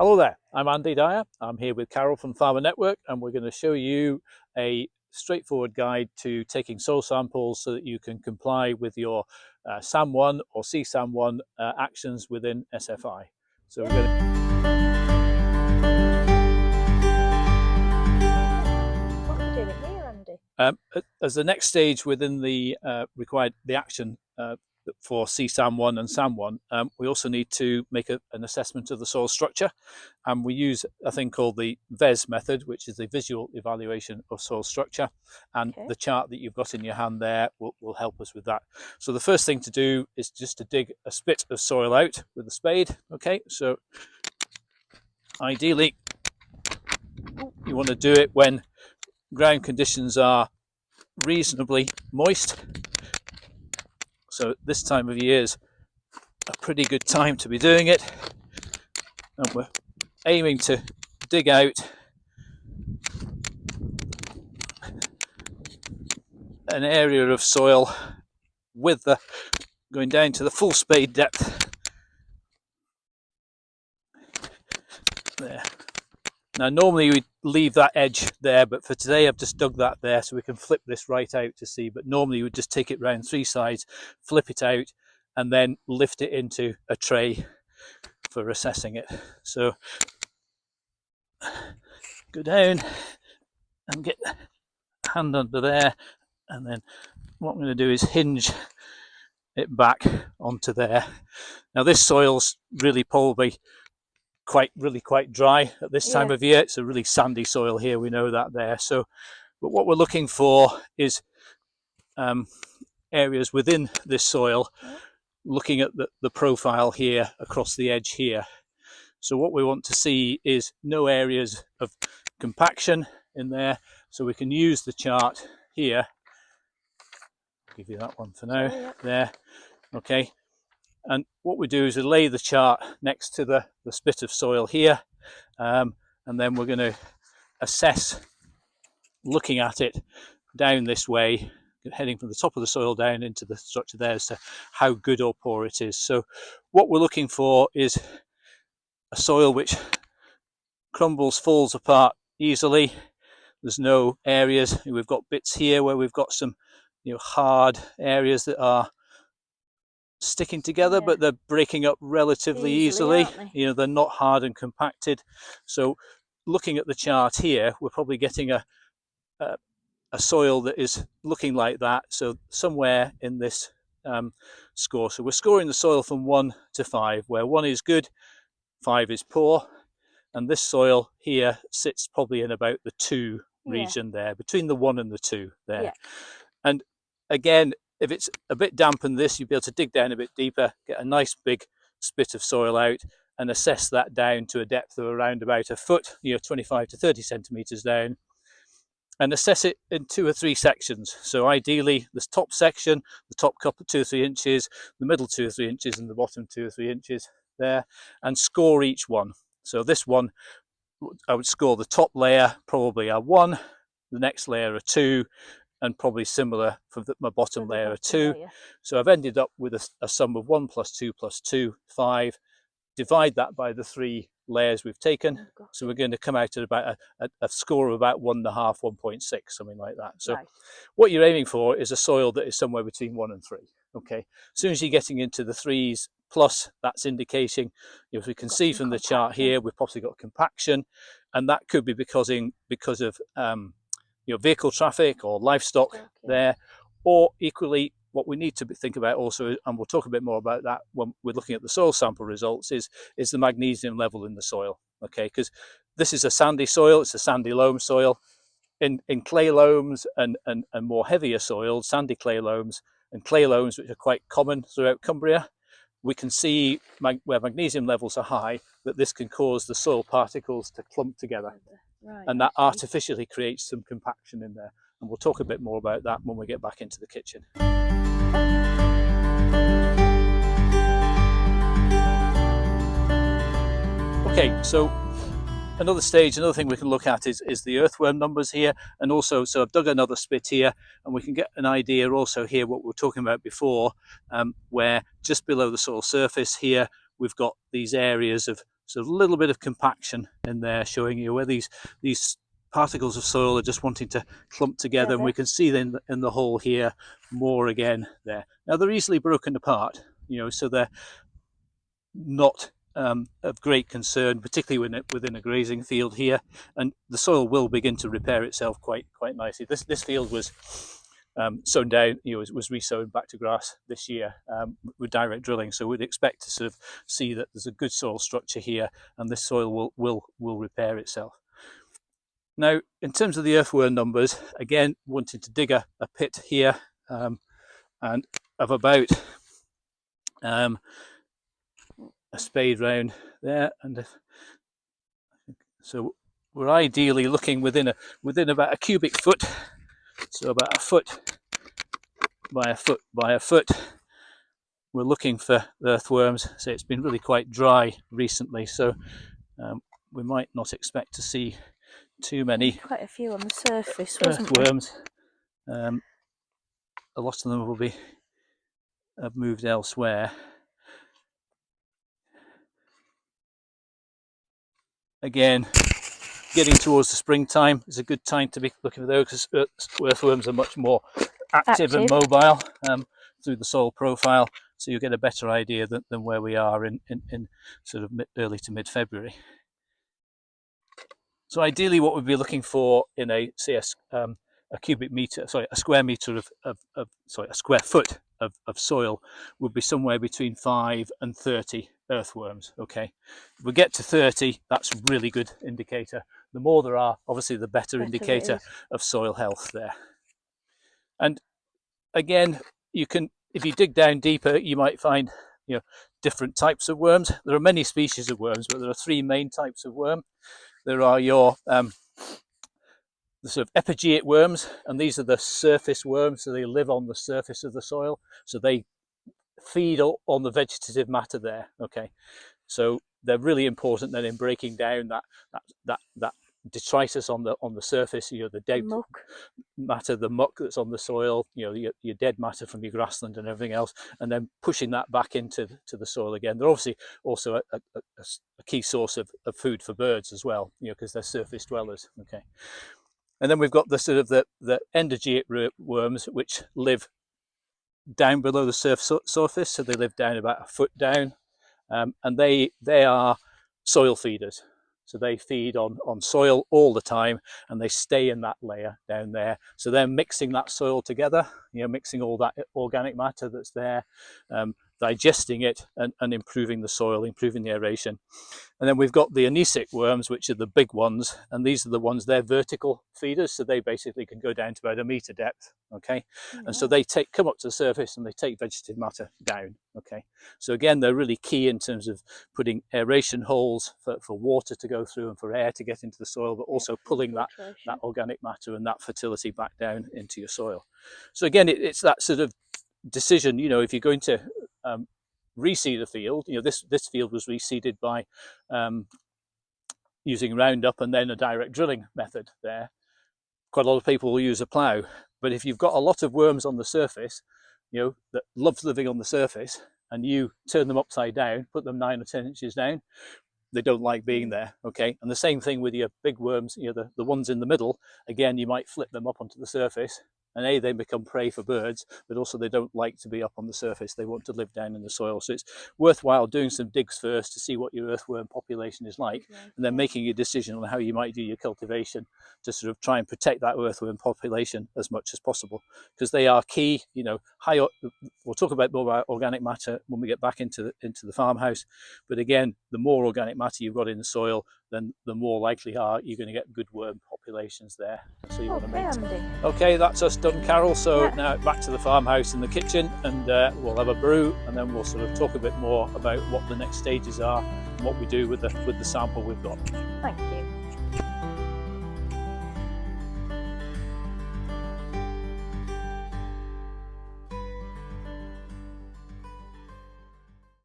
Hello there, I'm Andy Dyer. I'm here with Carol from Farmer Network, and we're going to show you a straightforward guide to taking soil samples so that you can comply with your SAM1 or CSAM1 actions within SFI. So we're going What are we doing here, Andy? as the next stage within the action for CSAM1 and SAM1, we also need to make an assessment of the soil structure, and we use a thing called the VES method, which is the visual evaluation of soil structure, and the chart that you've got in your hand there will help us with that. So the first thing to do is just to dig a spit of soil out with a spade. Okay, so ideally you want to do it when ground conditions are reasonably moist. So this time of year is a pretty good time to be doing it, and we're aiming to dig out an area of soil with the going down to the full spade depth there. Now normally we'd leave that edge there, but for today I've just dug that there so we can flip this right out to see, but normally you would just take it round three sides, flip it out, and then lift it into a tray for assessing it. So go down and get the hand under there, and then what I'm going to do is hinge it back onto there. Now this soil's really probably quite dry at this time of year. It's a really sandy soil here, we know that there. So but what we're looking for is areas within this soil, looking at the profile here across the edge here. So what we want to see is no areas of compaction in there, so we can use the chart here. I'll give you that one for now. There, okay. And what we do is we lay the chart next to the spit of soil here, and then we're going to assess, looking at it down this way, heading from the top of the soil down into the structure there, as to how good or poor it is. So what we're looking for is a soil which crumbles, falls apart easily. There's no areas. We've got bits here where we've got some hard areas that are sticking together, but they're breaking up relatively easily. They're not hard and compacted. So looking at the chart here, we're probably getting a soil that is looking like that, so somewhere in this score. So we're scoring the soil from 1 to 5, where 1 is good, 5 is poor, and this soil here sits probably in about the 2 region there, between the 1 and the 2 there. And again, if it's a bit damp in this, you'll be able to dig down a bit deeper, get a nice big spit of soil out, and assess that down to a depth of around about a foot, 25 to 30 centimeters down, and assess it in 2 or 3 sections. So ideally, this top section, the top couple 2 or 3 inches, the middle 2 or 3 inches, and the bottom 2 or 3 inches there, and score each one. So this one, I would score the top layer probably a 1, the next layer a 2, and probably similar for my bottom layer a 2. So I've ended up with a sum of 1 plus 2 plus 2, 5. Divide that by the 3 layers we've taken. So we're going to come out at about a score of about 1.5, 1.6, something like that. So what you're aiming for is a soil that is somewhere between 1 and 3. Okay. As soon as you're getting into the 3s plus, that's indicating, as we can see from the chart here, we've possibly got compaction, and that could be because of vehicle traffic or livestock there, or equally what we need to think about also, and we'll talk a bit more about that when we're looking at the soil sample results, is the magnesium level in the soil. Okay, because this is a sandy soil, it's a sandy loam soil. In clay loams and more heavier soils, sandy clay loams and clay loams, which are quite common throughout Cumbria, we can see where magnesium levels are high, that this can cause the soil particles to clump together. And that artificially creates some compaction in there. And we'll talk a bit more about that when we get back into the kitchen. Okay, so another thing we can look at is the earthworm numbers here. And also, so I've dug another spit here, and we can get an idea also here what we were talking about before, where just below the soil surface here, we've got these areas of So a little bit of compaction in there, showing you where these particles of soil are just wanting to clump together, and we can see then in the hole here more again there. Now they're easily broken apart, so they're not of great concern, particularly within a grazing field here, and the soil will begin to repair itself quite nicely. This field was sown down, was re-sown back to grass this year with direct drilling, so we'd expect to sort of see that there's a good soil structure here, and this soil will repair itself. Now, in terms of the earthworm numbers, again, wanting to dig a pit here, and of about a spade round there, and so we're ideally looking within about a cubic foot, so about a foot by a foot by a foot. We're looking for earthworms. So it's been really quite dry recently, so we might not expect to see too many. Quite a few on the surface, earthworms. A lot of them will have moved elsewhere. Again, getting towards the springtime is a good time to be looking for those, because earthworms are much more active and mobile through the soil profile, so you get a better idea than where we are in sort of early to mid-February. So ideally what we'd be looking for in a square foot of soil would be somewhere between 5 and 30 earthworms. Okay, if we get to 30, that's a really good indicator. The more there are, obviously the better indicator of soil health there. And again, if you dig down deeper, you might find different types of worms. There are many species of worms, but there are 3 main types of worm. There are the sort of epigeic worms, and these are the surface worms, so they live on the surface of the soil, so they feed on the vegetative matter there. Okay, so they're really important then in breaking down that detritus on the surface, the dead matter, the muck that's on the soil, your dead matter from your grassland and everything else, and then pushing that back into the soil again. They're obviously also a key source of food for birds as well, because they're surface dwellers. Okay, and then we've got the sort of the endogeic worms, which live down below the surface, so they live down about a foot down, and they are soil feeders. So they feed on soil all the time, and they stay in that layer down there. So they're mixing that soil together, mixing all that organic matter that's there, digesting it and improving the soil, improving the aeration. And then we've got the anisic worms, which are the big ones, and these are the ones, they're vertical feeders, so they basically can go down to about 1 meter depth. Okay, and so they come up to the surface and they take vegetative matter down. Okay, so again, they're really key in terms of putting aeration holes for water to go through and for air to get into the soil, but also pulling that organic matter and that fertility back down into your soil. So again, it's that sort of decision, if you're going to reseed a field, this field was reseeded by using Roundup and then a direct drilling method there. Quite a lot of people will use a plough, but if you've got a lot of worms on the surface, that love living on the surface, and you turn them upside down, put them 9 or 10 inches down, they don't like being there. Okay, and the same thing with your big worms, the ones in the middle. Again, you might flip them up onto the surface, and they become prey for birds, but also they don't like to be up on the surface. They want to live down in the soil. So it's worthwhile doing some digs first to see what your earthworm population is like, and then making a decision on how you might do your cultivation to sort of try and protect that earthworm population as much as possible, because they are key. We'll talk about more about organic matter when we get back into the farmhouse, but again, the more organic matter you've got in the soil, then the more likely are you're going to get good worm populations there. So you want to maintain. Okay, that's us done, Carol. So now back to the farmhouse and the kitchen, and we'll have a brew, and then we'll sort of talk a bit more about what the next stages are and what we do with the sample we've got. Thank you.